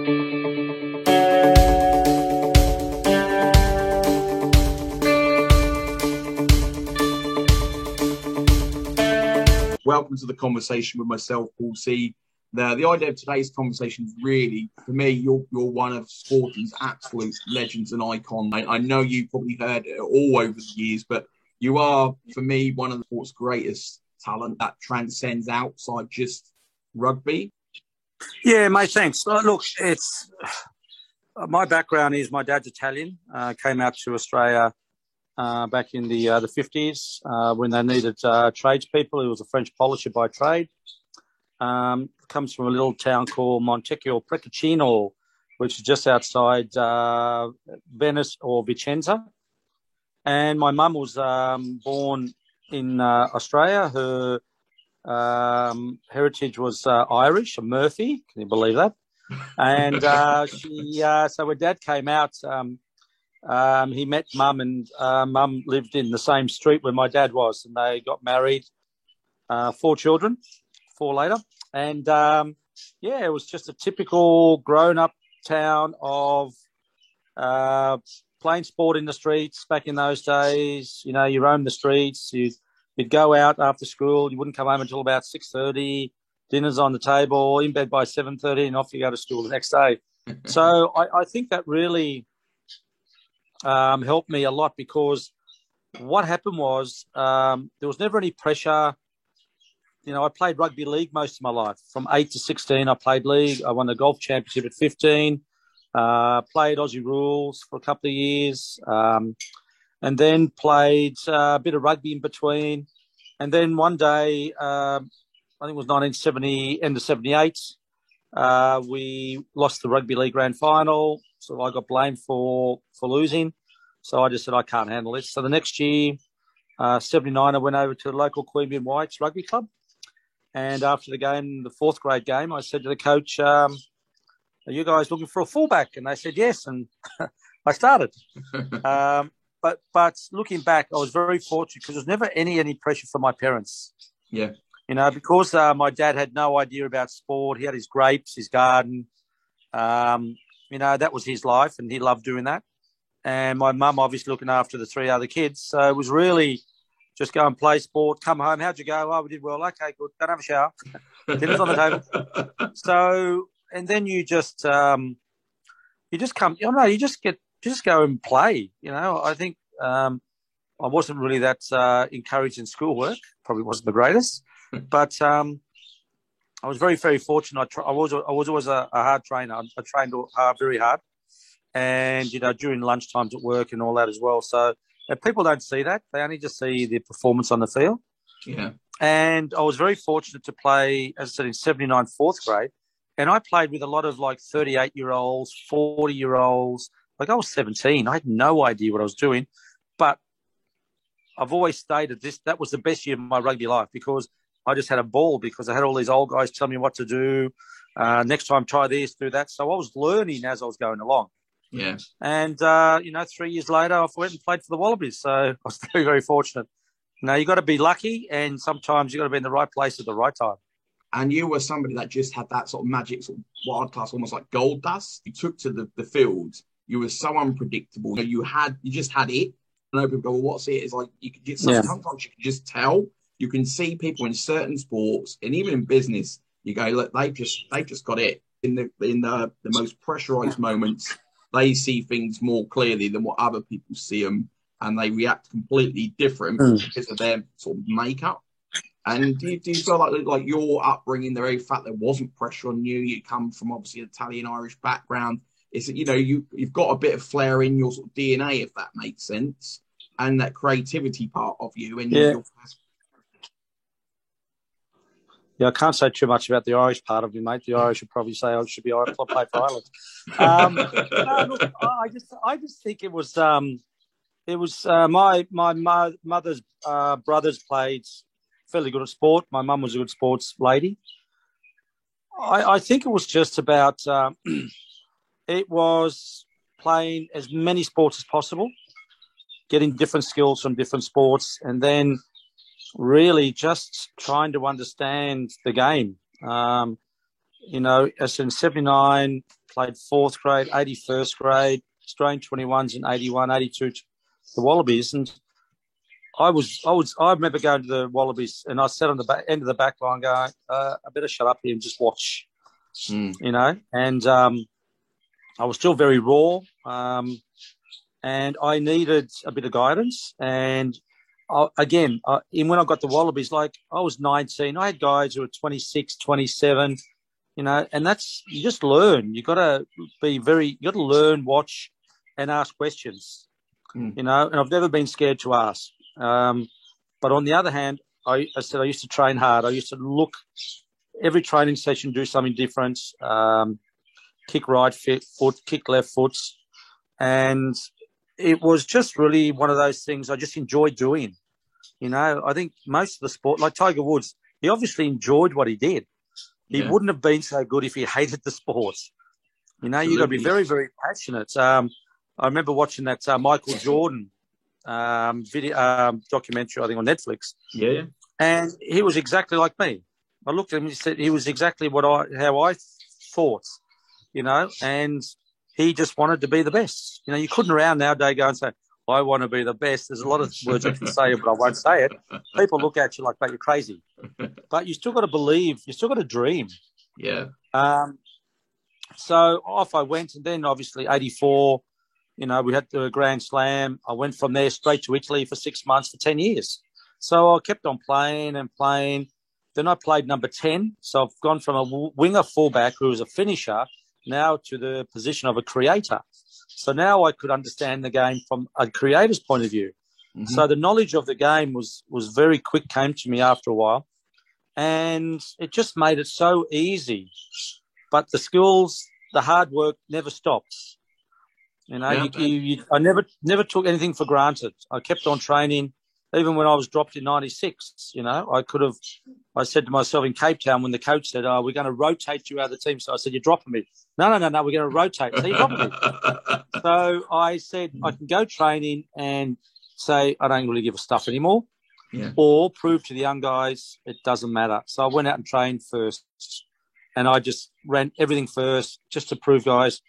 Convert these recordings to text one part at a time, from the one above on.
Welcome to the conversation with myself, Paul C. The idea of today's conversation is really, for me, you're one of sporting's absolute legends and icons. I know you've probably heard it all over the years, but you are, for me, one of the sport's greatest talent that transcends outside just rugby. Yeah, mate, thanks. Look, my background is my dad's Italian. Came out to Australia back in the 50s when they needed tradespeople. He was a French polisher by trade. Comes from a little town called Montecchio Precicino, which is just outside Venice or Vicenza. And my mum was born in Australia. Her heritage was Irish, a Murphy. Can you believe that? And so when Dad came out, he met Mum, and Mum lived in the same street where my dad was, and they got married. 4 children, 4 later, and it was just a typical grown-up town of playing sport in the streets back in those days. You know, you roam the streets, you'd go out after school, you wouldn't come home until about 6:30. Dinner's on the table, in bed by 7:30, and off you go to school the next day. So I think that really helped me a lot, because what happened was there was never any pressure. You know, I played rugby league most of my life. From 8 to 16, I played league. I won the golf championship at 15, played Aussie rules for a couple of years, and then played a bit of rugby in between. And then one day, I think it was 1970, end of 78, we lost the rugby league grand final. So I got blamed for losing. So I just said, I can't handle this. So the next year, 79, I went over to the local Queanbeyan Whites rugby club. And after the game, the 4th grade game, I said to the coach, are you guys looking for a fullback? And they said, yes. And I started. But looking back, I was very fortunate, because there was never any pressure from my parents. Yeah. You know, because my dad had no idea about sport. He had his grapes, his garden. You know, that was his life, and he loved doing that. And my mum obviously looking after the 3 other kids. So it was really just go and play sport, come home. How'd you go? Oh, we did well. Okay, good. Don't have a shower. Dinner's on the table. So, and then you just come, you just go and play. You know, I think I wasn't really that encouraged in schoolwork. Probably wasn't the greatest. But I was very, very fortunate. I was always a hard trainer. I trained very hard. And, you know, during lunchtimes at work and all that as well. So people don't see that. They only just see the performance on the field. Yeah. And I was very fortunate to play, as I said, in 79, 4th grade. And I played with a lot of, like, 38-year-olds, 40-year-olds. Like, I was 17. I had no idea what I was doing. But I've always stated that was the best year of my rugby life, because I just had a ball, because I had all these old guys tell me what to do. Next time, try this, do that. So I was learning as I was going along. Yeah. And, 3 years later, I went and played for the Wallabies. So I was very, very fortunate. Now, you got to be lucky, and sometimes you got to be in the right place at the right time. And you were somebody that just had that sort of magic, sort of wild class, almost like gold dust. You took to the field. You were so unpredictable. You just had it. I know people go, well, what's it? It's like sometimes you can just tell. You can see people in certain sports, and even in business, you go, look, they've just got it. In the most pressurized moments, they see things more clearly than what other people see them, and they react completely different because of their sort of makeup. And do you feel like your upbringing, the very fact there wasn't pressure on you, you come from obviously an Italian-Irish background, is that, you know, you've got a bit of flair in your sort of DNA, if that makes sense, and that creativity part of you. And Yeah, I can't say too much about the Irish part of me, mate. The Irish would probably say I should be Irish, play for Ireland. Look, I just think it was my mother's brothers played fairly good at sport. My mum was a good sports lady. I think it was just about it was playing as many sports as possible, getting different skills from different sports, and then really just trying to understand the game. As in 79, played 4th grade, 81st grade, Australian 21s in 81, 82, the Wallabies. And I remember going to the Wallabies and I sat on the end of the back line going, I better shut up here and just watch, you know. And I was still very raw, and I needed a bit of guidance. And when I got the Wallabies, like I was 19, I had guys who were 26, 27, you know, and you just learn. You got to learn, watch, and ask questions, you know. And I've never been scared to ask. But on the other hand, I used to train hard. I used to look every training session, do something different. Kick right foot, kick left foot, and it was just really one of those things I just enjoyed doing. You know, I think most of the sport, like Tiger Woods, he obviously enjoyed what he did. He wouldn't have been so good if he hated the sport. You know, you've got to be very, very passionate. I remember watching that Michael Jordan video documentary, I think, on Netflix. Yeah. And he was exactly like me. I looked at him and he said he was exactly how I thought, you know, and he just wanted to be the best. You know, you couldn't around nowadays go and say, I want to be the best. There's a lot of words I can say, but I won't say it. People look at you like, mate, you're crazy. But you still got to believe. You still got to dream. Yeah. So off I went, and then obviously 84, you know, we had the Grand Slam. I went from there straight to Italy for 6 months for 10 years. So I kept on playing and playing. Then I played number 10. So I've gone from a winger fullback who was a finisher now to the position of a creator. So now I could understand the game from a creator's point of view. Mm-hmm. So the knowledge of the game was very quick, came to me after a while. And it just made it so easy. But the skills, the hard work never stops. You know, I never took anything for granted. I kept on training. Even when I was dropped in 96, you know, I said to myself in Cape Town when the coach said, we're going to rotate you out of the team. So I said, you're dropping me. No, we're going to rotate. So you're dropping me. So I said, I can go training and say, I don't really give a stuff anymore. Yeah. Or prove to the young guys it doesn't matter. So I went out and trained first. And I just ran everything first just to prove, guys,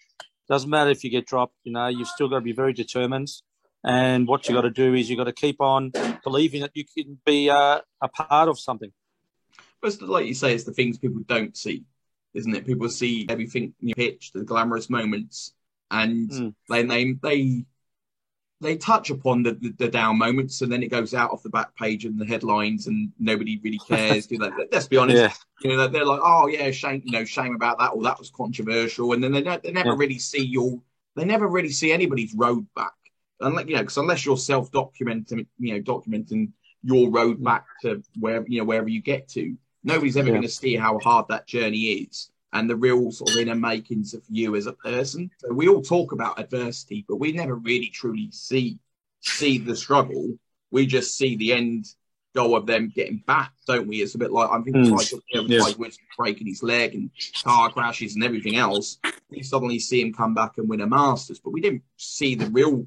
doesn't matter if you get dropped, you know, you've still got to be very determined. And what you got to do is you got to keep on believing that you can be a part of something. But like you say, it's the things people don't see, isn't it? People see everything in your pitch, the glamorous moments, and they touch upon the down moments, and then it goes out off the back page and the headlines, and nobody really cares. Do that? Let's be honest. Yeah. You know, they're like, oh yeah, shame about that, or that was controversial, and then they never really see anybody's road back. Unless you're self-documenting, documenting your road back to wherever you get to, nobody's ever going to see how hard that journey is and the real sort of inner makings of you as a person. So we all talk about adversity, but we never really truly see the struggle. We just see the end goal of them getting back, don't we? It's a bit like, I'm thinking like Woods breaking his leg and car crashes and everything else. We suddenly see him come back and win a Masters, but we didn't see the real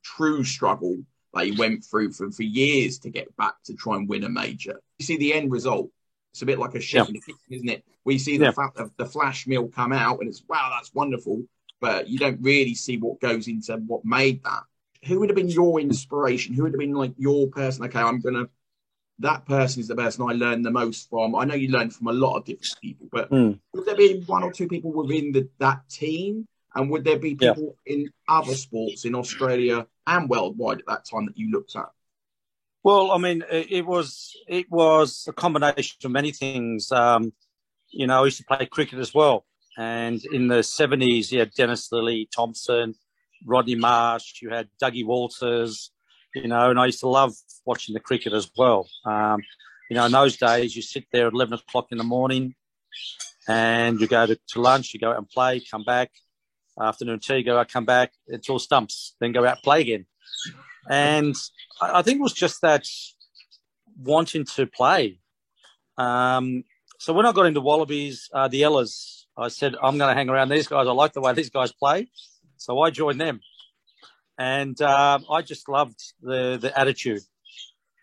true struggle that he went through for years to get back to try and win a major. You see the end result. It's a bit like a chef in the kitchen, isn't it? We see the fact of the flash meal come out and it's, wow, that's wonderful. But you don't really see what goes into what made that. Who would have been your inspiration? Who would have been like your person? Okay, that person is the person I learned the most from. I know you learned from a lot of different people, but would there be one or two people within that team? And would there be people in other sports in Australia and worldwide at that time that you looked at? Well, I mean, it was a combination of many things. I used to play cricket as well. And in the 70s, you had Dennis Lillee, Thompson, Rodney Marsh, you had Dougie Walters, and I used to love watching the cricket as well. In those days, you sit there at 11 o'clock in the morning and you go to lunch, you go out and play, come back. Afternoon tea, go out, come back, it's all stumps, then go out and play again. And I think it was just that wanting to play. So when I got into Wallabies, the Ellas, I said, I'm going to hang around these guys. I like the way these guys play. So I joined them. And I just loved the attitude,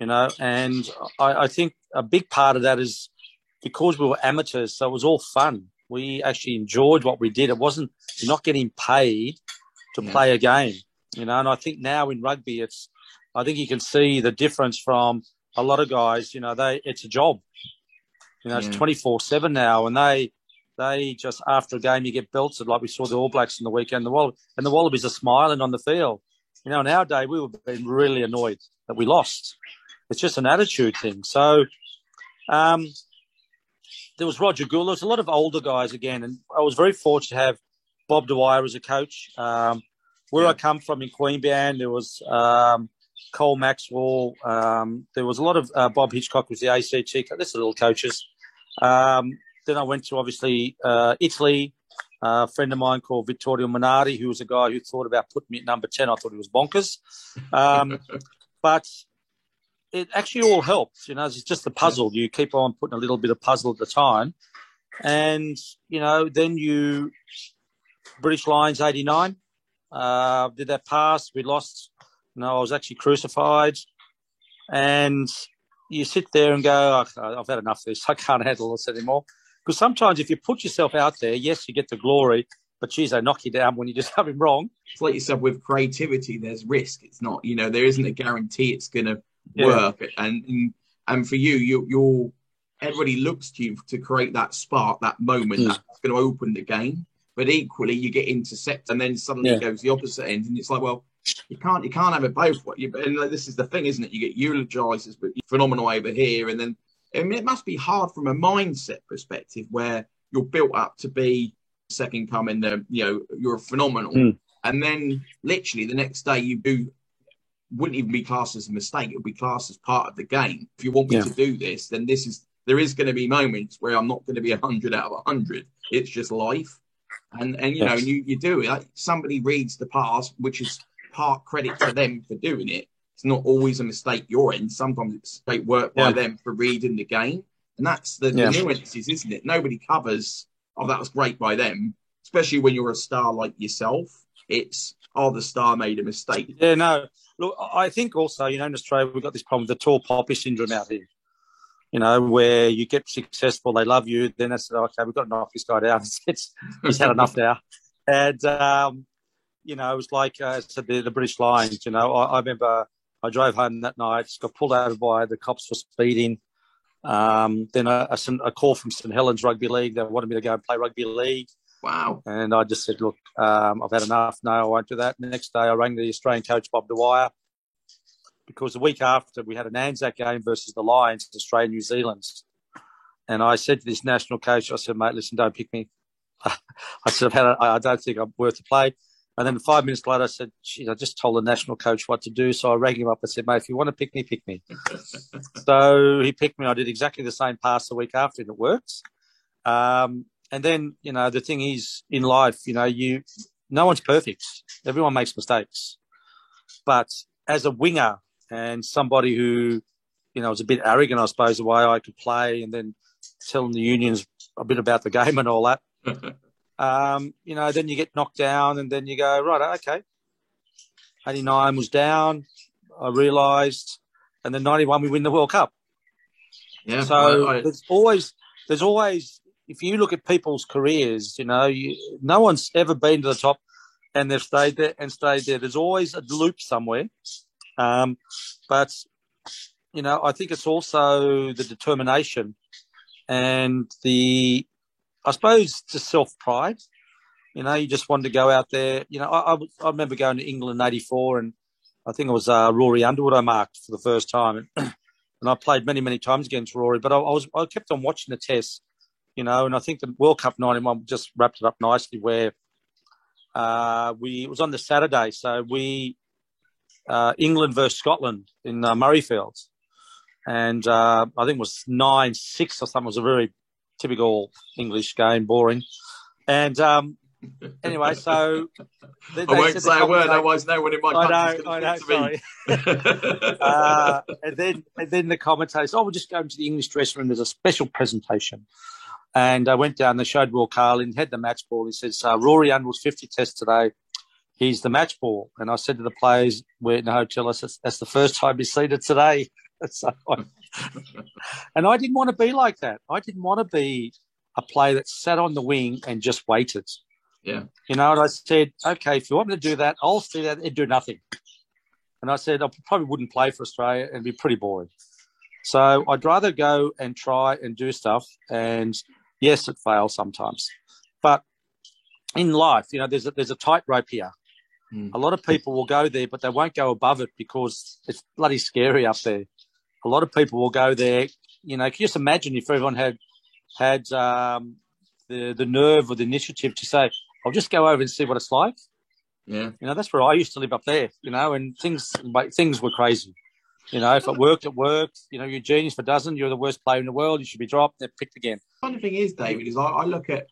and I think a big part of that is because we were amateurs, so it was all fun. We actually enjoyed what we did. You're not getting paid to play a game, and I think now in rugby, I think you can see the difference from a lot of guys, it's a job. It's 24/7 now, and they just, after a game, you get belted like we saw the All Blacks in the weekend. The Wallabies are smiling on the field. In our day, we were being really annoyed that we lost. It's just an attitude thing. So there was Roger Gould. There was a lot of older guys again, and I was very fortunate to have Bob Dwyer as a coach. Where I come from in Queanbeyan, there was Cole Maxwell. There was a lot of Bob Hitchcock was the ACT. There's little coaches. Then I went to, obviously, Italy. A friend of mine called Vittorio Minardi, who was a guy who thought about putting me at number 10. I thought he was bonkers. But it actually all helps. It's just the puzzle. You keep on putting a little bit of puzzle at the time. And, then British Lions 89, did that pass. We lost. I was actually crucified. And you sit there and go, I've had enough of this. I can't handle this anymore. Because sometimes if you put yourself out there, yes, you get the glory, but geez, they knock you down when you just have him wrong. It's like you said, with creativity, there's risk. It's not, there isn't a guarantee it's going to work. And for you're everybody looks to you to create that spark, that moment that's going to open the game. But equally, you get intercepted, and then suddenly it goes the opposite end, and it's like, well, you can't have it both ways. And this is the thing, isn't it? You get eulogized as phenomenal over here, and then it must be hard from a mindset perspective where you're built up to be second coming. You're phenomenal, and then literally the next day wouldn't even be classed as a mistake. It would be classed as part of the game. If you want me to do this, then there is going to be moments where I'm not going to be 100 out of 100. It's just life. And you do it. Like, somebody reads the pass, which is part credit to them for doing it. It's not always a mistake your end. Sometimes it's great work by them for reading the game. And that's the nuances, isn't it? Nobody covers, that was great by them, especially when you're a star like yourself. It's, the star made a mistake. Yeah, no. Look, I think also, in Australia, we've got this problem with the tall poppy syndrome out here. Where you get successful, they love you, then they say, okay, we've got to knock this guy down. He's had enough now. And, it was like the British Lions, I remember I drove home that night, got pulled over by the cops for speeding. Then a call from St Helens Rugby League. They wanted me to go and play rugby league. Wow. And I just said, look, I've had enough. No, I won't do that. And the next day I rang the Australian coach, Bob Dwyer, because the week after we had an Anzac game versus the Lions, Australia, New Zealand. And I said to this national coach, I said, mate, listen, don't pick me. I said, I don't think I'm worth the play. And then 5 minutes later, I said, geez, I just told the national coach what to do. So I rang him up and said, mate, if you want to pick me, pick me. So he picked me. I did exactly the same pass the week after, and it worked. And then, the thing is, in life, no one's perfect. Everyone makes mistakes. But as a winger and somebody who, was a bit arrogant, I suppose, the way I could play, and then telling the unions a bit about the game and all that, then you get knocked down, and then you go, right, okay. 89 was down, I realised, and then 91 we win the World Cup. Yeah. So there's always, if you look at people's careers, no one's ever been to the top and they've stayed there and stayed there. There's always a loop somewhere. But, I think it's also the determination and I suppose, the self-pride. You just wanted to go out there. I remember going to England in 84, and I think it was Rory Underwood I marked for the first time. And I played many, many times against Rory, but I kept on watching the tests, and I think the World Cup 91 just wrapped it up nicely where it was on the Saturday. So England versus Scotland in Murrayfield. And I think it was 9-6 or something. It was a very typical English game, boring. And anyway, so I won't say a word, otherwise no one in my country is going to sorry. And then the commentator said, we're just going to the English dressing room. There's a special presentation. And I went down, they showed Will Carlin, had the match ball. He says, Rory Underwood's 50 test today. He's the match ball. And I said to the players, we're in the hotel, I said, that's the first time he's seen it today. And I didn't want to be like that. I didn't want to be a player that sat on the wing and just waited. Yeah. You know, and I said, okay, if you want me to do that, I'll see that and do nothing. And I said, I probably wouldn't play for Australia and it'd be pretty boring. So I'd rather go and try and do stuff. And yes, it fails sometimes. But in life, you know, there's a tightrope here. A lot of people will go there, but they won't go above it because it's bloody scary up there. A lot of people will go there. You know, can you just imagine if everyone had the nerve or the initiative to say, I'll just go over and see what it's like. Yeah. You know, that's where I used to live up there, you know, and things were crazy. You know, if it worked, it worked. You know, you're a genius. If it doesn't, you're the worst player in the world. You should be dropped. They're picked again. Funny thing is, David, is I look at,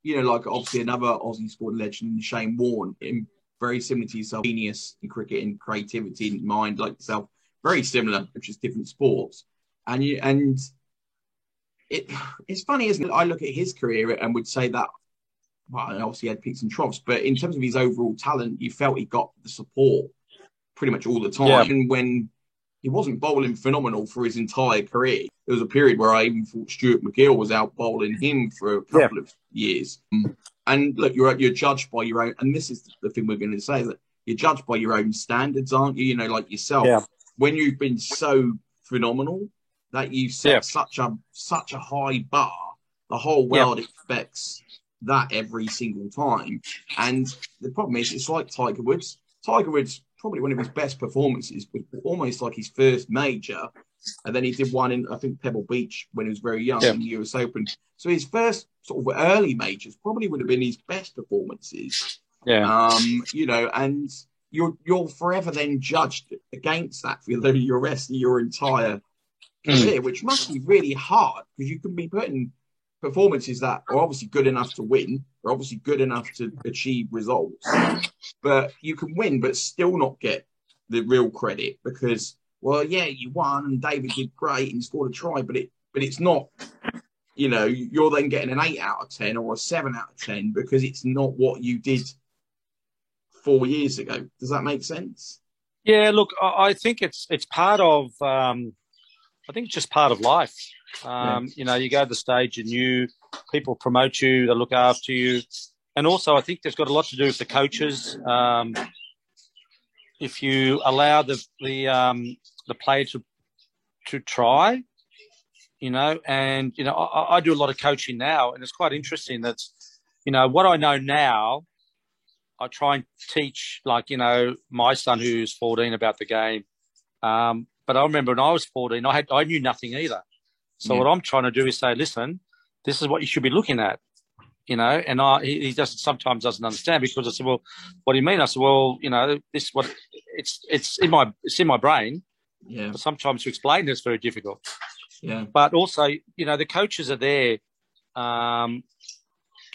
you know, like obviously another Aussie sport legend, Shane Warne, in very similar to yourself, genius in cricket and creativity and mind like yourself, very similar, which is different sports. And it's funny, isn't it? I look at his career and would say that, well, obviously he had peaks and troughs, but in terms of his overall talent, you felt he got the support pretty much all the time. Yeah. And when he wasn't bowling phenomenal for his entire career, there was a period where I even thought Stuart MacGill was out bowling him for a couple of years. And look, you're judged by your own, and this is the thing we're going to say, that you're judged by your own standards, aren't you? You know, like yourself. Yeah. When you've been so phenomenal that you set such a high bar, the whole world expects that every single time. And the problem is, it's like Tiger Woods. Tiger Woods, probably one of his best performances, was almost like his first major. And then he did one in, I think, Pebble Beach when he was very young in the US Open. So his first sort of early majors probably would have been his best performances. Yeah. You know, and you're forever then judged against that for your rest of your entire career, which must be really hard because you can be putting performances that are obviously good enough to win, are obviously good enough to achieve results, but you can win but still not get the real credit because, well, yeah, you won and David did great and scored a try, but it's not, you know, you're then getting an 8 out of 10 or a 7 out of 10 because it's not what you did 4 years ago. Does that make sense? Yeah, look, I think it's part of, I think it's just part of life. You know, you go to the stage and people promote you, they look after you. And also I think there's got a lot to do with the coaches. If you allow the player to try, you know, and, you know, I do a lot of coaching now, and it's quite interesting that, you know, what I know now, I try and teach, like, you know, my son who's 14 about the game. But I remember when I was 14, I knew nothing either. So what I'm trying to do is say, listen, this is what you should be looking at, you know. And he sometimes doesn't understand because I said, well, what do you mean? I said, well, you know, this is what it's in my brain. Yeah. But sometimes to explain it's very difficult. Yeah. But also, you know, the coaches are there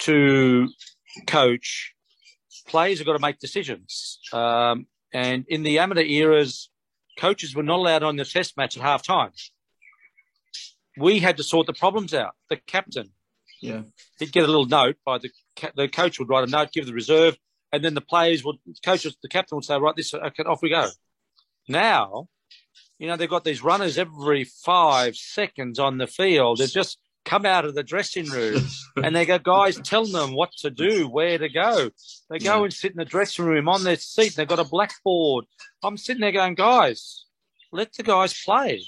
to coach. Players have got to make decisions. And in the amateur eras, coaches were not allowed on the test match at half time. We had to sort the problems out. The captain, he'd get a little note by the coach would write a note, give the reserve, and then the captain would say, right, okay, off we go. Now, you know, they've got these runners every 5 seconds on the field. They've just come out of the dressing room and they got guys telling them what to do, where to go. They go and sit in the dressing room on their seat. They've got a blackboard. I'm sitting there going, guys, let the guys play.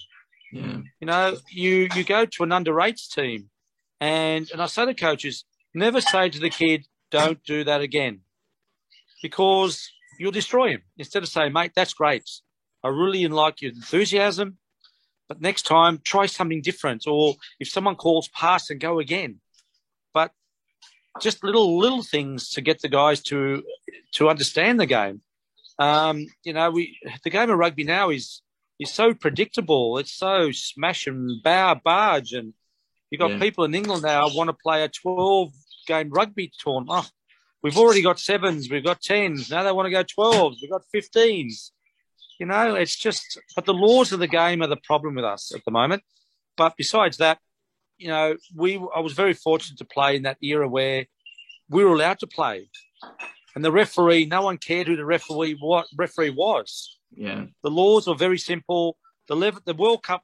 Yeah. You know, you go to an under-8s team and I say to coaches, never say to the kid, don't do that again, because you'll destroy him. Instead of saying, mate, that's great, I really like your enthusiasm, but next time try something different. Or if someone calls, pass and go again. But just little things to get the guys to understand the game. You know, the game of rugby now is so predictable. It's so smash and barge. And you've got people in England now want to play a 12-game rugby tournament. Oh, we've already got 7s, we've got 10s. Now they want to go 12s, we've got 15s. You know, it's just, but the laws of the game are the problem with us at the moment. But besides that, you know, I was very fortunate to play in that era where we were allowed to play. And the referee, no one cared who the referee was. Yeah. The laws were very simple. The World Cup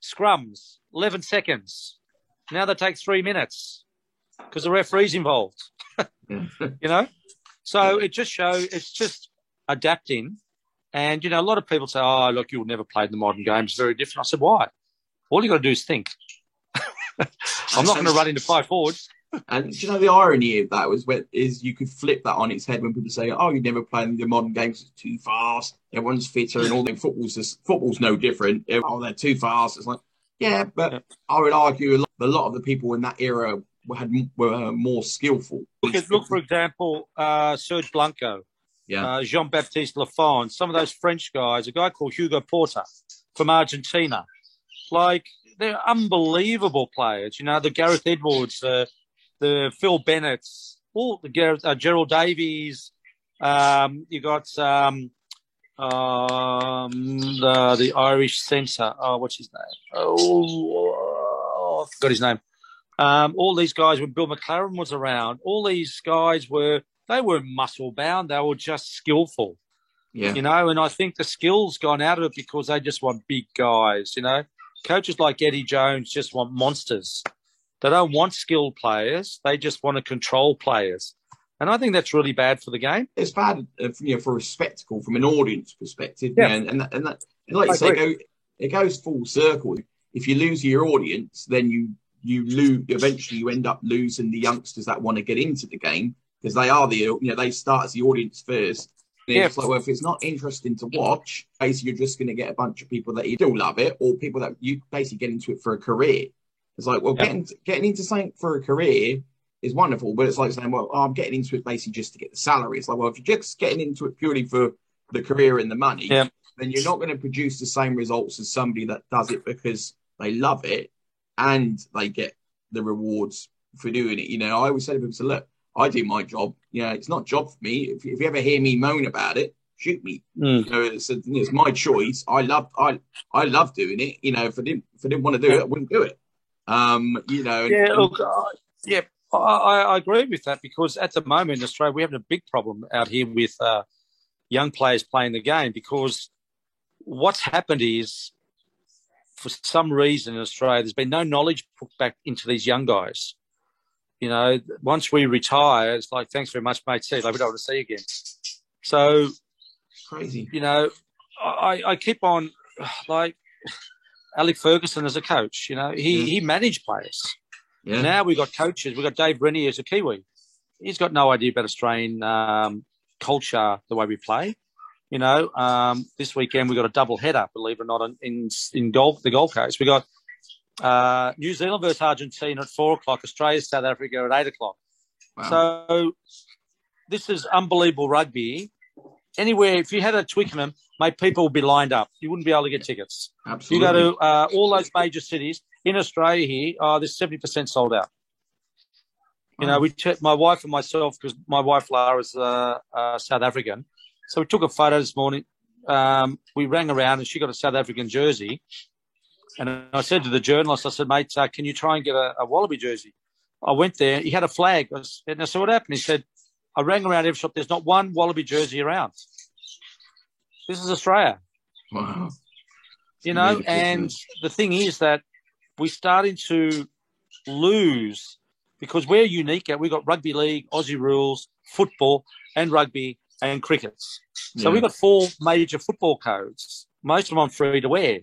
scrums, 11 seconds. Now they take 3 minutes. because the referee's involved. Yeah. You know, so it just shows it's just adapting. And, you know, a lot of people say, oh, look, you'll never play in the modern game. It's very different. I said, why? All you got to do is think. I'm not going to run into 5 forwards. And do you know the irony of that is you could flip that on its head when people say, "Oh, you never play in the modern games; it's too fast. Everyone's fitter, and all that." Football's no different. Oh, they're too fast. It's like, yeah, but I would argue a lot of the people in that era were more skillful. Look, for example, Serge Blanco, Jean-Baptiste Lafont, some of those French guys. A guy called Hugo Porta from Argentina, like they're unbelievable players. You know, the Gareth Edwards. The Phil Bennett's, all the Gerald Davies. You got the Irish centre. Oh, what's his name? I forgot his name. All these guys, when Bill McLaren was around, all these guys were muscle bound. They were just skillful. Yeah. You know, and I think the skill's gone out of it because they just want big guys. You know, coaches like Eddie Jones just want monsters. They don't want skilled players. They just want to control players. And I think that's really bad for the game. It's bad, for a spectacle from an audience perspective. Yeah. And like you say, it goes full circle. If you lose your audience, then you lose. Eventually, you end up losing the youngsters that want to get into the game because they are they start as the audience first. It's like, well, if it's not interesting to watch, basically you're just going to get a bunch of people that you still love it, or people that you basically get into it for a career. It's like, well, getting into something for a career is wonderful, but it's like saying, well, I'm getting into it basically just to get the salary. It's like, well, if you're just getting into it purely for the career and the money, then you're not going to produce the same results as somebody that does it because they love it and they get the rewards for doing it. You know, I always say to people, so look, I do my job. You know, it's not a job for me. If you ever hear me moan about it, shoot me. You know, it's my choice. I love doing it. You know, if I didn't want to do it, I wouldn't do it. You know. I agree with that because at the moment in Australia, we're having a big problem out here with young players playing the game because what's happened is for some reason in Australia, there's been no knowledge put back into these young guys. You know, once we retire, it's like, thanks very much, mate. See you later. We don't want to see you again. So, crazy. You know, I keep on, like, Alec Ferguson as a coach, you know, he managed players. Yeah. Now we've got coaches. We've got Dave Rennie as a Kiwi. He's got no idea about Australian culture, the way we play. You know, this weekend we got a double header, believe it or not, in the Gold Coast. We got New Zealand versus Argentina at 4:00, Australia, South Africa at 8:00. Wow. So this is unbelievable rugby. Anywhere, if you had a Twickenham, mate, people would be lined up. You wouldn't be able to get tickets. Absolutely. You go to all those major cities in Australia here. There's 70% sold out. You know, my wife and myself, because my wife Lara is South African, so we took a photo this morning. We rang around and she got a South African jersey. And I said to the journalist, I said, mate, can you try and get a Wallaby jersey? I went there. He had a flag. And I said, what happened? He said, I rang around every shop. There's not one Wallaby jersey around. This is Australia. Wow. You know, and the thing is that we're starting to lose because we're unique. We've got rugby league, Aussie rules, football, and rugby and crickets. So we've got 4 major football codes, most of them on free to wear.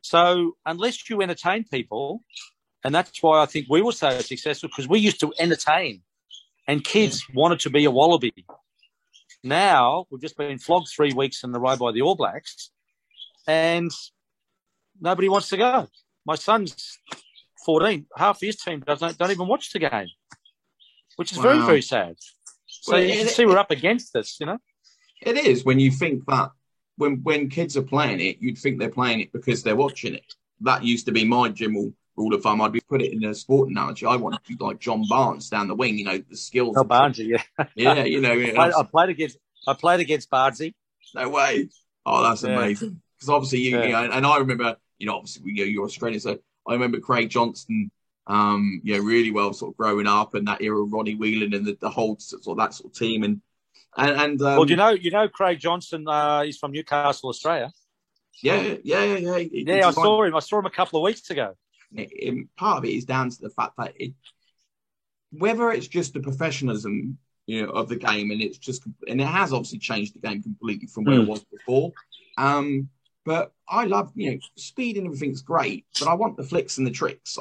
So unless you entertain people, and that's why I think we were so successful, because we used to entertain and kids wanted to be a Wallaby. Now we've just been flogged 3 weeks in a row by the All Blacks and nobody wants to go. My son's 14. Half his team don't even watch the game, which is very, very sad. So you can see we're up against this, you know. It is when you think that when kids are playing it, you'd think they're playing it because they're watching it. That used to be my general rule of thumb. I'd put it in a sport analogy. I want to be like John Barnes down the wing, you know, the skills. Oh, Barnesy, yeah. Yeah, you know. I played against Barnesy. No way. Oh, that's amazing. Because obviously, you know, and I remember, you know, obviously, you're Australian, so I remember Craig Johnston, really well sort of growing up and that era of Ronnie Whelan and the whole sort of that sort of team. And well, you know, Craig Johnston, he's from Newcastle, Australia. Yeah. I saw him. I saw him a couple of weeks ago. Part of it is down to the fact that whether it's just the professionalism, of the game, and it has obviously changed the game completely from where it was before. But I love, speed and everything's great, but I want the flicks and the tricks.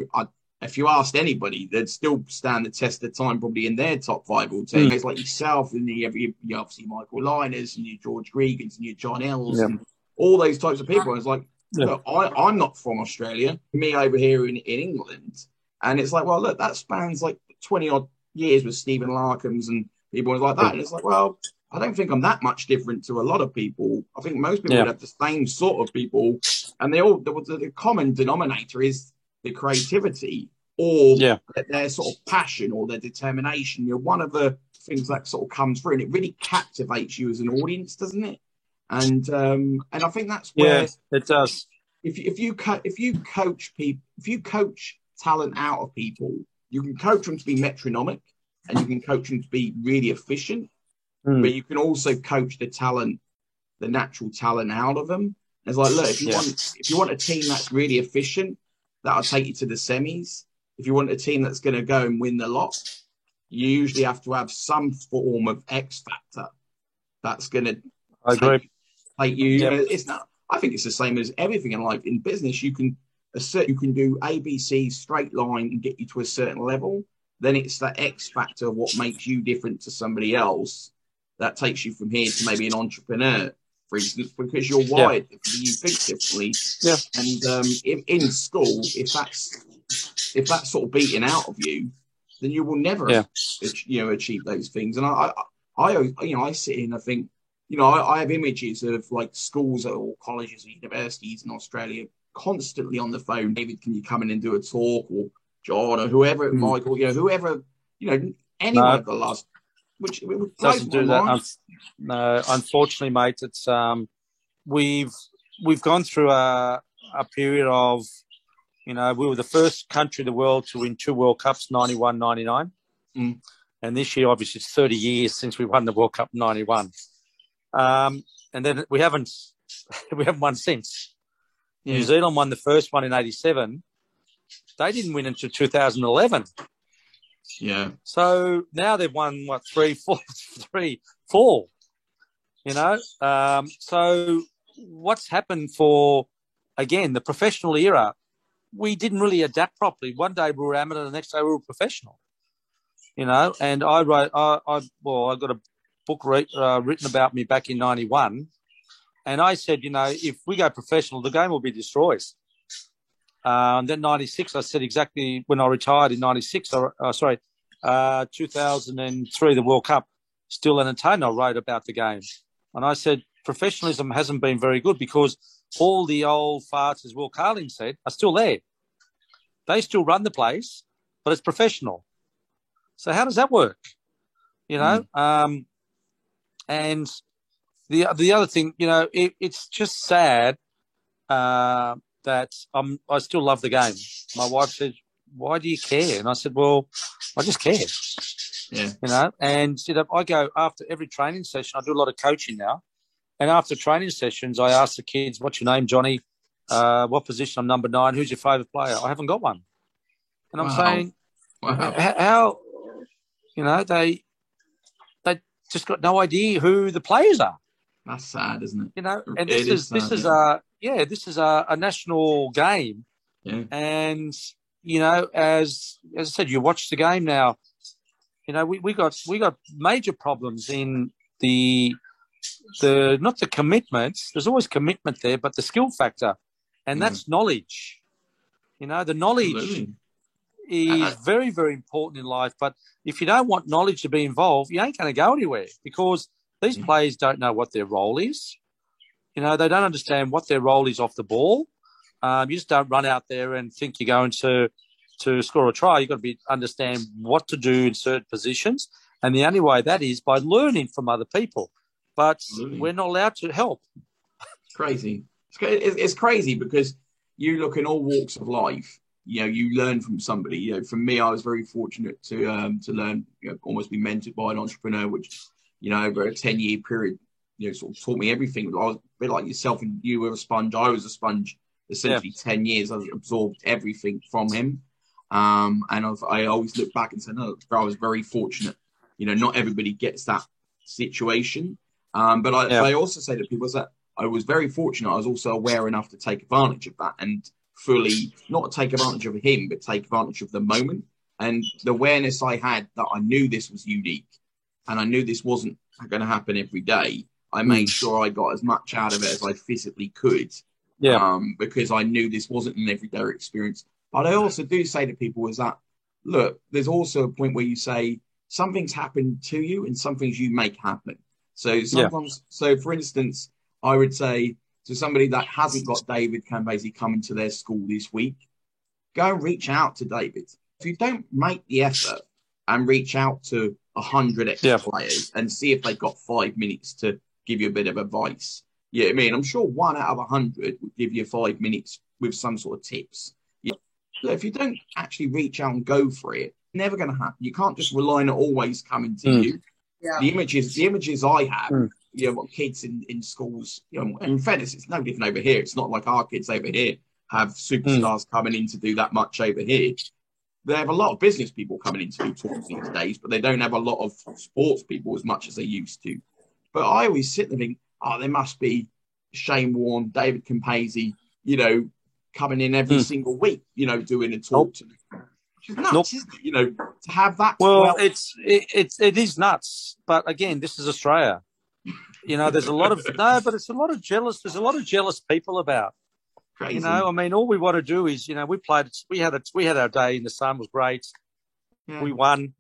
If you asked anybody, they'd still stand the test of time, probably in their top 5 or 10. Guys like yourself, and you obviously Michael Liners, and your George Gregans, and your John Ells, and all those types of people. And it's like, look, I'm not from Australia, me over here in England. And it's like, well, look, that spans like 20 odd years with Stephen Larkham's and people like that. And it's like, well, I don't think I'm that much different to a lot of people. I think most people would have the same sort of people. And the common denominator is the creativity or their sort of passion or their determination. One of the things that sort of comes through, and it really captivates you as an audience, doesn't it? And I think that's where it does. If you coach people, if you coach talent out of people, you can coach them to be metronomic, and you can coach them to be really efficient. But you can also coach the natural talent out of them. It's like, look, if you want a team that's really efficient, that'll take you to the semis. If you want a team that's going to go and win the lot, you usually have to have some form of X factor that's going to take you. It's not. I think it's the same as everything in life. In business, you can do ABC straight line and get you to a certain level. Then it's that X factor of what makes you different to somebody else that takes you from here to maybe an entrepreneur, for instance, because you're wired differently, you think differently. Yeah. And in school, if that's sort of beaten out of you, then you will never, achieve those things. And I sit in, I think, I have images of like schools or colleges or universities in Australia constantly on the phone. David, can you come in and do a talk? Or John, or whoever, Michael, whoever, anyone of the last. Which doesn't do that. No, unfortunately, mate, it's we've gone through a period of, we were the first country in the world to win 2 World Cups, 91, 99. And this year, obviously, it's 30 years since we won the World Cup 91. And then we haven't won since. New Zealand won the first one in 87. They didn't win until 2011. Yeah. So now they've won, 3, 4, So what's happened for, again, the professional era, we didn't really adapt properly. One day we were amateur, the next day we were professional, And I got a book written about me back in 91. And I said, if we go professional, the game will be destroyed. And then 96, I said exactly when I retired in 96, 2003, the World Cup, still entertained, I wrote about the game. And I said, professionalism hasn't been very good because all the old farts, as Will Carling said, are still there. They still run the place, but it's professional. So how does that work? And the other thing, it's just sad that I still love the game. My wife said, "Why do you care?" And I said, "Well, I just care." Yeah. And I go after every training session. I do a lot of coaching now, and after training sessions, I ask the kids, "What's your name, Johnny? What position? I'm number 9. Who's your favourite player?" I haven't got one, and I'm saying, how, they just got no idea who the players are. That's sad, isn't it? And this is a national game. Yeah. And, as I said, you watch the game now, we got major problems in the not the commitments. There's always commitment there, but the skill factor. And that's knowledge. The knowledge Absolutely. is very, very important in life. But if you don't want knowledge to be involved, you ain't going to go anywhere because these players don't know what their role is. They don't understand what their role is off the ball. You just don't run out there and think you're going to score a try. You've got to understand what to do in certain positions. And the only way that is by learning from other people. But we're not allowed to help. It's crazy. It's crazy because you look in all walks of life, you learn from somebody. For me, I was very fortunate to learn, almost be mentored by an entrepreneur, which, over a 10-year period, sort of taught me everything. I was a bit like yourself, and you were a sponge. I was a sponge. Essentially, 10 years, I absorbed everything from him. I always look back and say, no, I was very fortunate. Not everybody gets that situation. But I also say to people that I was very fortunate. I was also aware enough to take advantage of that and fully not take advantage of him, but take advantage of the moment. And the awareness I had that I knew this was unique and I knew this wasn't going to happen every day. I made sure I got as much out of it as I physically could. Because I knew this wasn't an everyday experience. But I also do say to people is that, look, there's also a point where you say something's happened to you and some things you make happen. So sometimes, so for instance, I would say to somebody that hasn't got David Campese coming to their school this week, go and reach out to David. If you don't make the effort and reach out to 100 ex-players and see if they've got 5 minutes to give you a bit of advice. Yeah, I mean, I'm sure 1 out of 100 would give you 5 minutes with some sort of tips. So if you don't actually reach out and go for it, never going to happen. You can't just rely on it always coming to you. Yeah. The images I have, kids in schools, and in fairness, it's no different over here. It's not like our kids over here have superstars coming in to do that much over here. They have a lot of business people coming in to do talks these days, but they don't have a lot of sports people as much as they used to. But I always sit there and think, there must be Shane Warne, David Campese, coming in every single week, doing a talk to me. Which is nuts, isn't it? To have that. Well, it is nuts. But again, this is Australia. There's a lot of but it's a lot of jealous. There's a lot of jealous people about. Crazy. I mean, all we want to do is, we had our day in the sun, was great. Yeah. We won.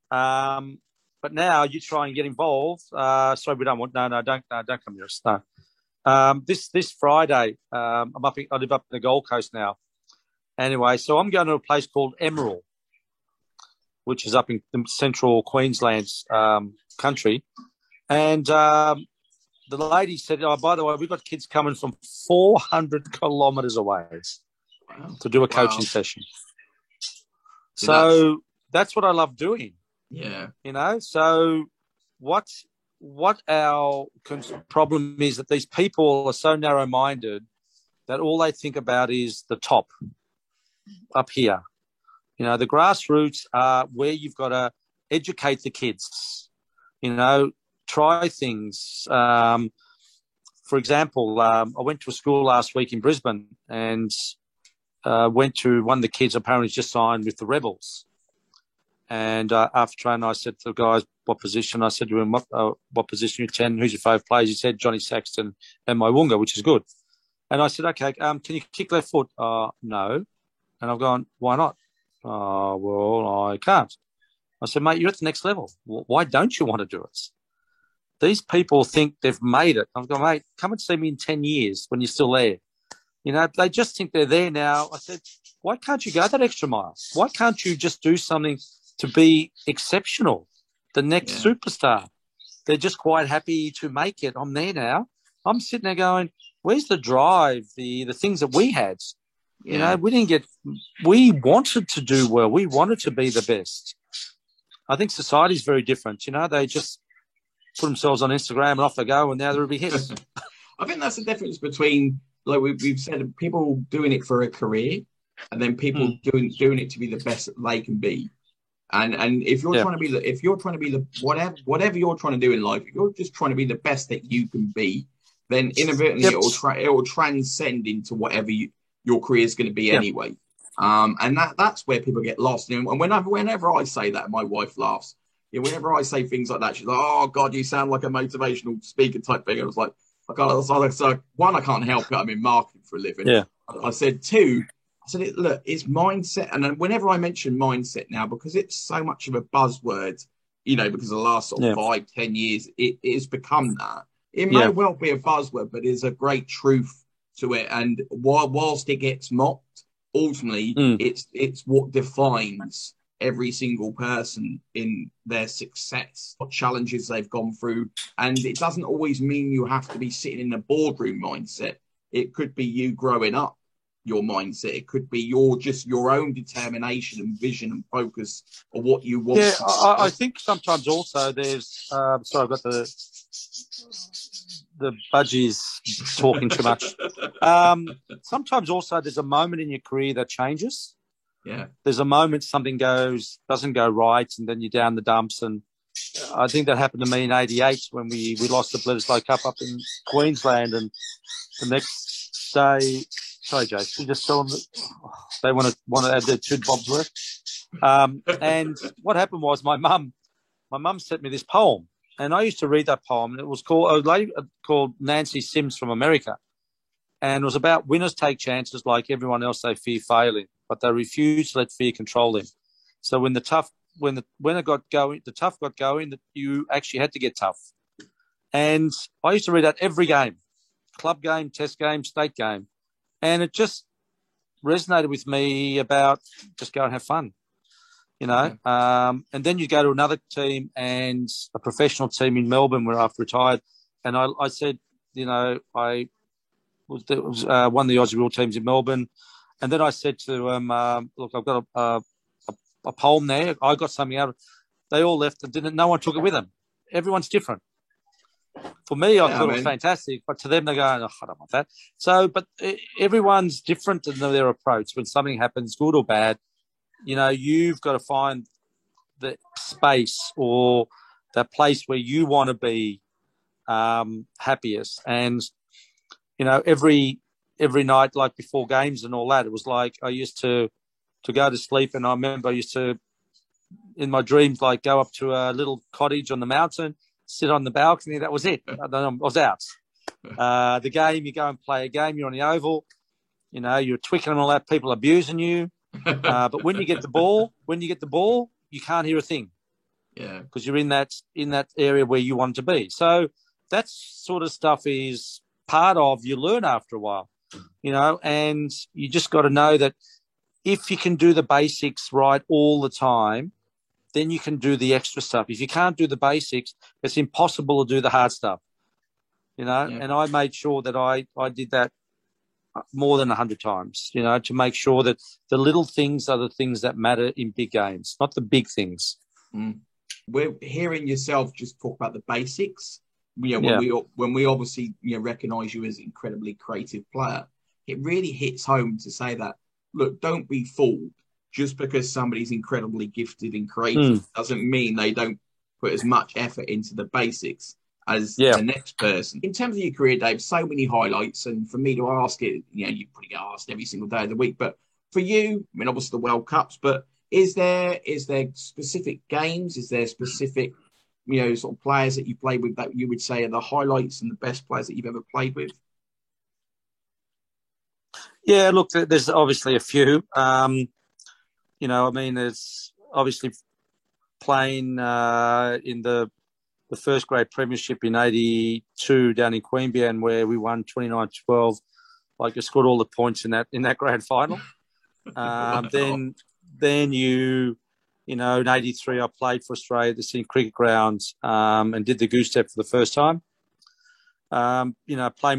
But now you try and get involved. Sorry, we don't want. No, don't come near us. No. This Friday, I live up in the Gold Coast now. Anyway, so I'm going to a place called Emerald, which is up in central Queensland's country. And the lady said, by the way, we've got kids coming from 400 kilometres away to do a coaching session. So that's what I love doing. Yeah. So what our problem is that these people are so narrow-minded that all they think about is the top up here. The grassroots are where you've got to educate the kids, try things. For example, I went to a school last week in Brisbane and went to one of the kids apparently just signed with the Rebels. And after training, I said to the guys, what position? I said to him, what position you 10? Who's your favourite players? He said Johnny Saxton and Maiwunga, which is good. And I said, okay, can you kick left foot? No. And I've gone, why not? Well, I can't. I said, mate, you're at the next level. Why don't you want to do it? These people think they've made it. I've gone, mate, come and see me in 10 years when you're still there. They just think they're there now. I said, why can't you go that extra mile? Why can't you just do something to be exceptional, the next superstar? They're just quite happy to make it. I'm there now. I'm sitting there going, where's the drive, the things that we had? We wanted to do well. We wanted to be the best. I think society's very different. They just put themselves on Instagram and off they go, and now they'll be hits. I think that's the difference between, like we've said, people doing it for a career and then people doing it to be the best that they can be. And if you're trying to be whatever you're trying to do in life, if you're just trying to be the best that you can be, then inadvertently it will transcend into whatever your career is going to be anyway. And that's where people get lost. And whenever I say that, my wife laughs. Whenever I say things like that, she's like, "Oh God, you sound like a motivational speaker type thing." I was like, one, I can't help it. I'm in marketing for a living. Yeah. I said, two, look, it's mindset. And whenever I mention mindset now, because it's so much of a buzzword, because of the last sort of 5-10 years, it has become that. It may well be a buzzword, but there's a great truth to it. And whilst it gets mocked, ultimately, it's what defines every single person in their success, what challenges they've gone through. And it doesn't always mean you have to be sitting in a boardroom mindset. It could be you growing up, your mindset. It could be your own determination and vision and focus of what you want. Yeah, I think sometimes also there's sorry, I've got the budgies talking too much. Sometimes also there's a moment in your career that changes. Yeah. There's a moment something doesn't go right, and then you're down the dumps. And I think that happened to me in '88 when we lost the Bledisloe Cup up in Queensland, and the next day, sorry, Jason, just tell them that they want to add their 2 bobs worth. And what happened was my mum sent me this poem, and I used to read that poem. And it was called a lady called Nancy Sims from America, and it was about winners take chances like everyone else. They fear failing, but they refuse to let fear control them. So when the tough got going, that you actually had to get tough. And I used to read that every game, club game, test game, state game, and it just resonated with me about just go and have fun. And then you go to another team and a professional team in Melbourne where I've retired. And I said, I was one of the Aussie rule teams in Melbourne. And then I said to them, look, I've got a poem there. I got something out of it. They all left and no one took it with them. Everyone's different. For me, I thought it was fantastic, but to them, they're going, I don't want that. So, but everyone's different in their approach. When something happens, good or bad, you've got to find the space or the place where you want to be happiest. And, every night, like before games and all that, it was like I used to go to sleep, and I remember I used to, in my dreams, like go up to a little cottage on the mountain, sit on the balcony. That was it. I was out. The game, you go and play a game, you're on the oval, you're twicking and all that, people abusing you. But when you get the ball, you can't hear a thing. Yeah. Because you're in that area where you want to be. So that sort of stuff is part of, you learn after a while, and you just got to know that if you can do the basics right all the time, then you can do the extra stuff. If you can't do the basics, it's impossible to do the hard stuff, Yeah. And I made sure that I did that more than 100 times, to make sure that the little things are the things that matter in big games, not the big things. We're hearing yourself just talk about the basics. When we obviously recognise you as an incredibly creative player, it really hits home to say that, look, don't be fooled. Just because somebody's incredibly gifted and creative doesn't mean they don't put as much effort into the basics as the next person. In terms of your career, Dave, so many highlights, and for me to ask it, you probably get asked every single day of the week, but for you, I mean, obviously the World Cups, but is there specific games? Is there specific, sort of players that you played with that you would say are the highlights and the best players that you've ever played with? Yeah, look, there's obviously a few. There's obviously playing in the first grade premiership in '82 down in Queanbeyan, where we won 29-12. Like, I scored all the points in that grand final. Then in '83 I played for Australia at the Sydney Cricket Grounds and did the goose step for the first time. Playing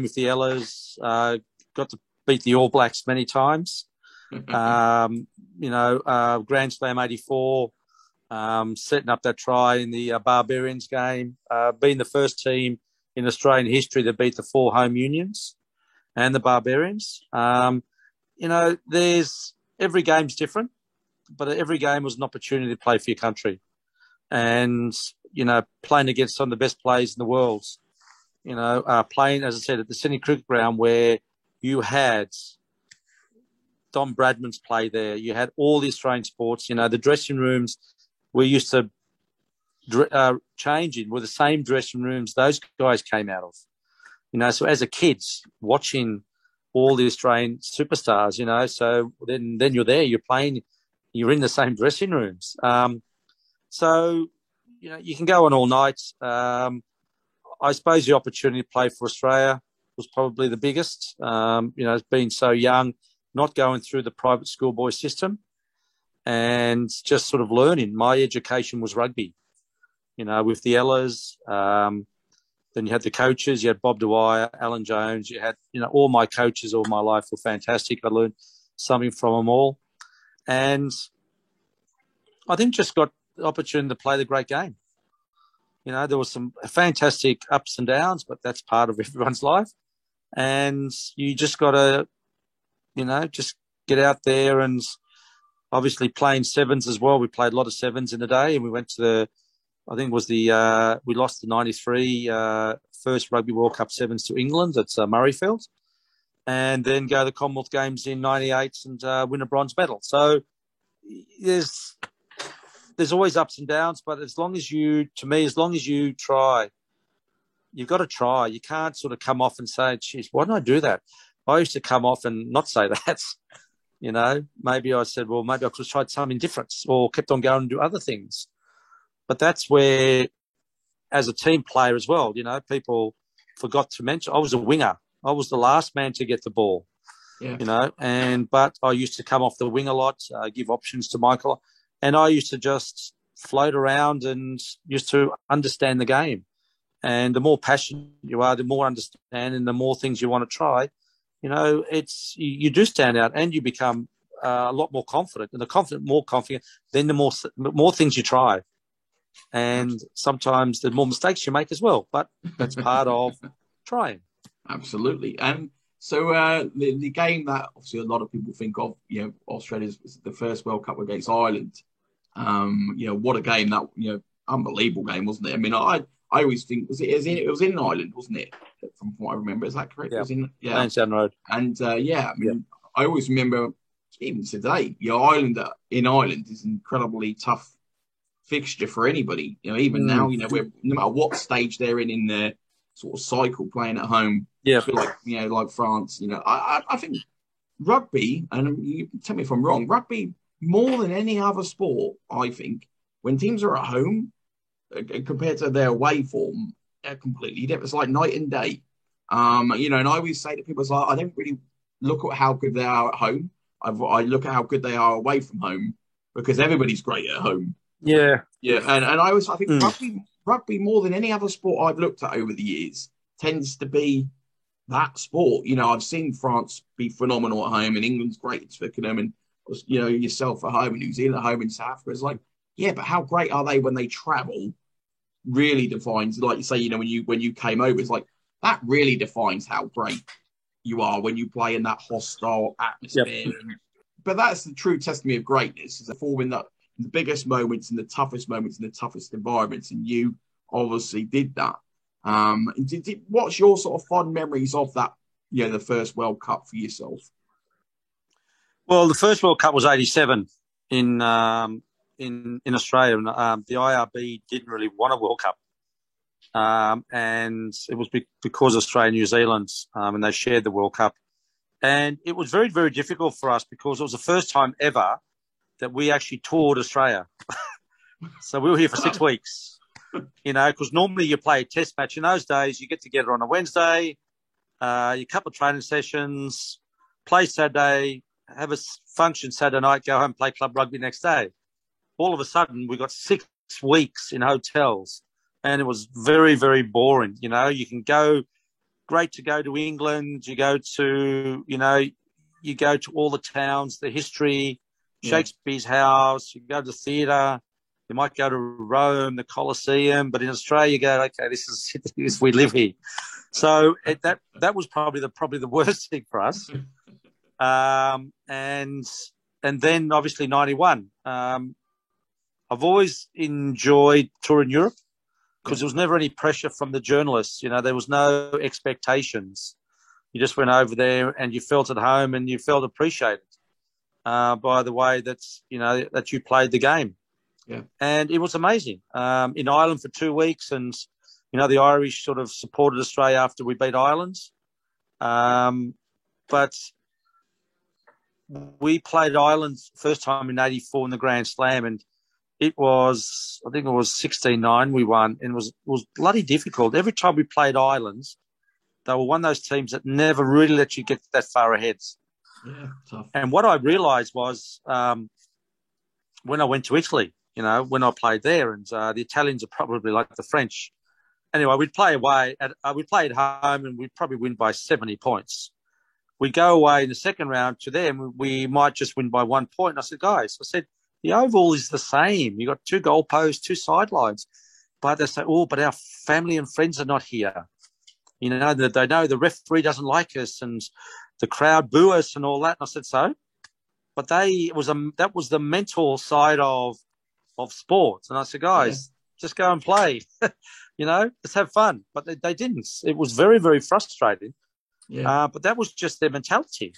with the Ellers, got to beat the All Blacks many times. Grand Slam '84, setting up that try in the Barbarians game, being the first team in Australian history that beat the 4 home unions and the Barbarians. There's every game's different, but every game was an opportunity to play for your country, and playing against some of the best players in the world. Playing, as I said, at the Sydney Cricket Ground, where you had Don Bradman's play there. You had all the Australian sports. The dressing rooms we used to change in were the same dressing rooms those guys came out of. So as a kid, watching all the Australian superstars, so then you're there, you're playing, you're in the same dressing rooms. So you can go on all night. I suppose the opportunity to play for Australia was probably the biggest. Being so young, not going through the private schoolboy system, and just sort of learning. My education was rugby, with the Ellers. Then you had the coaches. You had Bob Dwyer, Alan Jones. You had, all my coaches all my life were fantastic. I learned something from them all. And I think just got the opportunity to play the great game. There was some fantastic ups and downs, but that's part of everyone's life. And you just got to, just get out there and obviously playing sevens as well. We played a lot of sevens in the day, and we went to we lost the 93 first Rugby World Cup sevens to England at Murrayfield, and then go to the Commonwealth Games in 98 and win a bronze medal. So there's always ups and downs, but as long as you try, you've got to try. You can't sort of come off and say, geez, why didn't I do that? I used to come off and not say that. Maybe I said, well, maybe I could have tried something different or kept on going and do other things. But that's where, as a team player as well, people forgot to mention, I was a winger. I was the last man to get the ball, but I used to come off the wing a lot, give options to Michael. And I used to just float around and used to understand the game. And the more passionate you are, the more understanding, the more things you want to try. You do stand out and you become a lot more confident. And more confident, then the more things you try. And sometimes the more mistakes you make as well. But that's part of trying. Absolutely. And so the game that obviously a lot of people think of, Australia's the first World Cup against Ireland. What a game that, unbelievable game, wasn't it? I mean, I always think it was in Ireland, wasn't it? From what I remember, is that correct? Yeah. It was in Lansdowne Road. And I always remember even today, Ireland in Ireland is an incredibly tough fixture for anybody. Even now, no matter what stage they're in their sort of cycle, playing at home. Yeah, I feel like like France. I think rugby, and you tell me if I'm wrong, rugby more than any other sport, I think, when teams are at home compared to their away form, they're completely different. It's like night and day. And I always say to people, I don't really look at how good they are at home. I look at how good they are away from home because everybody's great at home. Yeah. Yeah. And I think rugby more than any other sport I've looked at over the years tends to be that sport. I've seen France be phenomenal at home and England's great at Twickenham and, yourself at home and New Zealand at home in South Africa. It's like, yeah, but how great are they when they travel? Really defines, like you say, when you came over, it's like that really defines how great you are when you play in that hostile atmosphere. Yep. But that's the true testimony of greatness, is performing that in the biggest moments, in the toughest moments, in the toughest environments, and you obviously did that. What's your sort of fond memories of that? The first World Cup for yourself. Well, the first World Cup was '87 in Australia, and the IRB didn't really want a World Cup, and it was because Australia and New Zealand, and they shared the World Cup, and it was very, very difficult for us because it was the first time ever that we actually toured Australia. So we were here for 6 weeks, because normally you play a test match. In those days, you get together on a Wednesday, a couple of training sessions, play Saturday, have a function Saturday night, go home, play club rugby next day. All of a sudden, we got 6 weeks in hotels, and it was very, very boring. You can go, great to go to England. You go to, you go to all the towns, the history, Shakespeare's house. You go to the theatre. You might go to Rome, the Colosseum. But in Australia, you go, okay, this is we live here. So that was probably the worst thing for us. And then obviously 91. I've always enjoyed touring Europe because there was never any pressure from the journalists. There was no expectations. You just went over there and you felt at home and you felt appreciated by the way that you played the game. Yeah. And it was amazing. In Ireland for 2 weeks, and the Irish sort of supported Australia after we beat Ireland. But we played Ireland first time in '84 in the Grand Slam, and I think it was 16-9 we won, and it was bloody difficult. Every time we played Ireland, they were one of those teams that never really let you get that far ahead. Yeah, tough. And what I realised was when I went to Italy, when I played there, and the Italians are probably like the French. Anyway, we'd play away, we'd play at home, and we'd probably win by 70 points. We go away in the second round to them, we might just win by 1 point. And I said, guys, the oval is the same. You got 2 goalposts, 2 sidelines. But they say, but our family and friends are not here. They know the referee doesn't like us and the crowd boo us and all that. And I said, so? but that was the mental side of sports. And I said, guys, just go and play, let's have fun. But they didn't. It was very, very frustrating. Yeah. But that was just their mentality.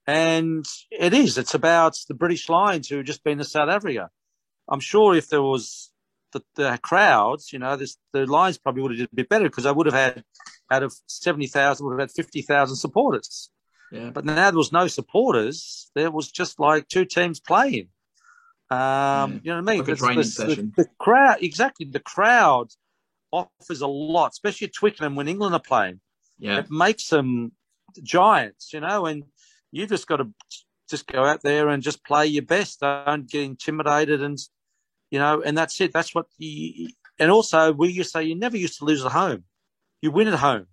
And it's about the British Lions who have just been to South Africa. I'm sure if there was the crowds, the Lions probably would have did a bit better because they would have had, out of 70,000, would have had 50,000 supporters. Yeah. But now there was no supporters. There was just like two teams playing. You know what I mean? Like a training session. The crowd, exactly. The crowd offers a lot, especially at Twickenham when England are playing. Yeah. It makes them giants, and you just got to just go out there and just play your best. Don't get intimidated and that's it. That's what and also we used to say you never used to lose at home. You win at home.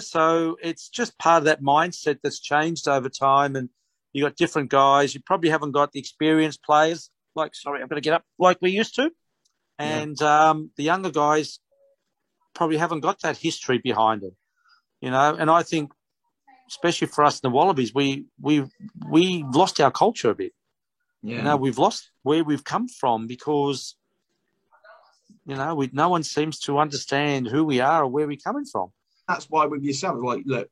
So it's just part of that mindset that's changed over time. And you got different guys. You probably haven't got the experienced players I'm going to get up like we used to. And the younger guys probably haven't got that history behind them, And I think, especially for us in the Wallabies, we lost our culture a bit. Yeah. We've lost where we've come from because, no one seems to understand who we are or where we're coming from. That's why with yourself, like, look,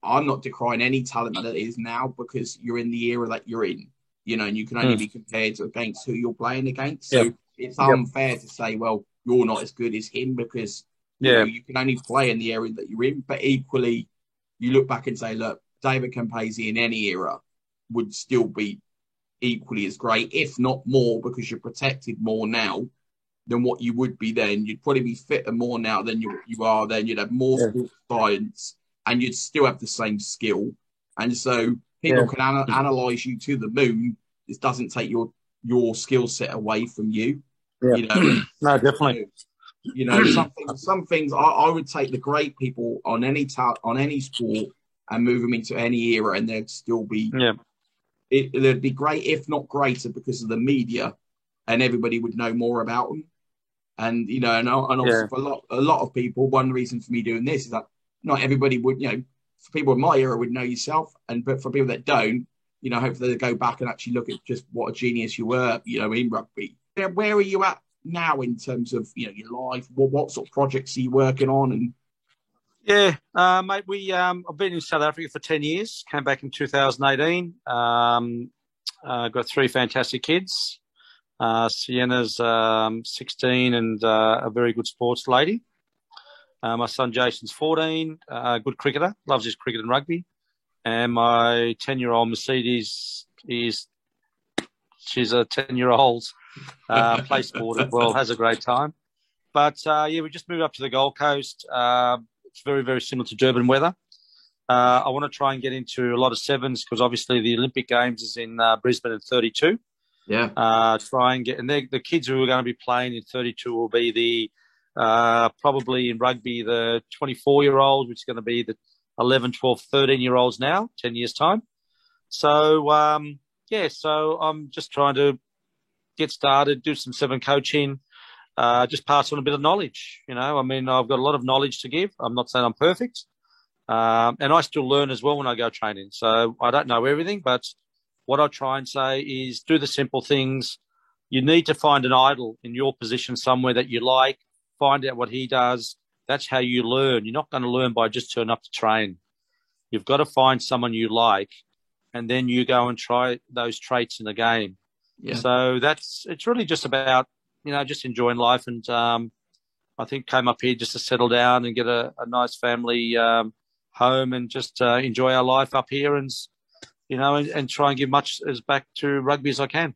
I'm not decrying any talent that it is now because you're in the era that you're in, and you can only be compared against who you're playing against. So it's unfair to say, well, you're not as good as him because you can only play in the area that you're in. But equally, you look back and say, look, David Campese in any era would still be equally as great, if not more, because you're protected more now than what you would be then. You'd probably be fitter more now than you are then. You'd have more sports science and you'd still have the same skill. And so people can analyse you to the moon. This doesn't take your skill set away from you. Yeah. No, definitely. Some things I would take the great people on any sport and move them into any era, and they'd still be. Yeah. They'd be great, if not greater, because of the media, and everybody would know more about them. And and also for a lot of people, one reason for me doing this is that not everybody would, for people in my era would know yourself, but for people that don't, hopefully they go back and actually look at just what a genius you were, in rugby. Where are you at now in terms of your life? What sort of projects are you working on? And mate, I've been in South Africa for 10 years. Came back in 2018. Got 3 fantastic kids. Sienna's 16 and a very good sports lady. My son Jason's 14, good cricketer, loves his cricket and rugby. And my 10-year-old Mercedes she's a 10-year-old, plays sport as well, has a great time. But we just moved up to the Gold Coast. It's very, very similar to Durban weather. I want to try and get into a lot of sevens because obviously the Olympic Games is in Brisbane in 32. Yeah. Try and get, and the kids who are going to be playing in 32 will be the probably in rugby the 24-year-olds, which is going to be the 11, 12, 13-year-olds now, 10 years time. So so I'm just trying to get started, do some seven coaching, just pass on a bit of knowledge. I've got a lot of knowledge to give. I'm not saying I'm perfect, and I still learn as well when I go training. So I don't know everything, but what I try and say is do the simple things. You need to find an idol in your position somewhere that you like. Find out what he does. That's how you learn. You're not going to learn by just turning up to train. You've got to find someone you like, and then you go and try those traits in the game. Yeah. So it's really just about, just enjoying life. And I think came up here just to settle down and get a nice family home and just enjoy our life up here and try and give much as back to rugby as I can.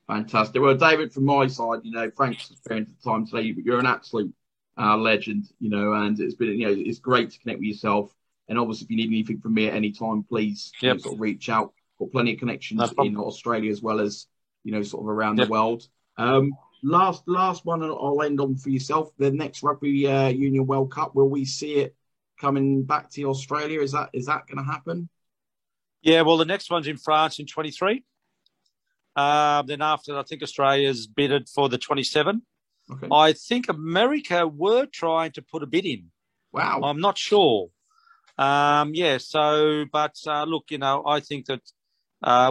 Fantastic. Well, David, from my side, thanks for spending the time today. You're an absolute legend, and it's been, it's great to connect with yourself. And obviously, if you need anything from me at any time, please sort of reach out. Got plenty of connections in Australia as well as, sort of around the world. Last one I'll end on for yourself. The next Rugby Union World Cup, will we see it coming back to Australia? Is that going to happen? Yeah, well, the next one's in France in 23. Then after, I think Australia's bidded for the 27. Okay. I think America were trying to put a bid in. Wow. I'm not sure. Look, I think that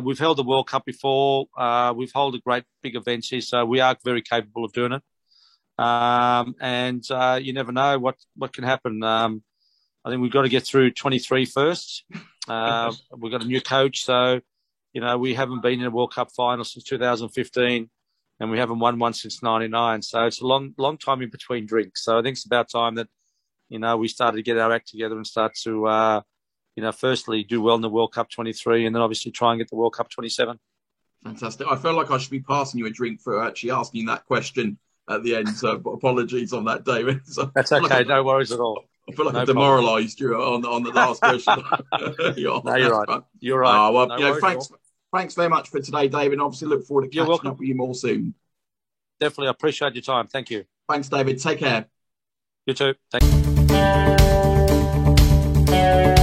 We've held the World Cup before. We've held a great big events here, so we are very capable of doing it. You never know what can happen. I think we've got to get through 23 first. We've got a new coach, so we haven't been in a World Cup final since 2015, and we haven't won one since '99. So it's a long time in between drinks. So I think it's about time that we started to get our act together and start to firstly do well in the World Cup 23, and then obviously try and get the World Cup 27. Fantastic. I feel like I should be passing you a drink for actually asking that question at the end. So apologies on that, David. So that's okay. No worries at all. I feel like I demoralised you on the last question. No, you're right. Fun. You're right. Well, thanks very much for today, David. And obviously, look forward to catching up with you more soon. Definitely. I appreciate your time. Thank you. Thanks, David. Take care. You too. Thank you.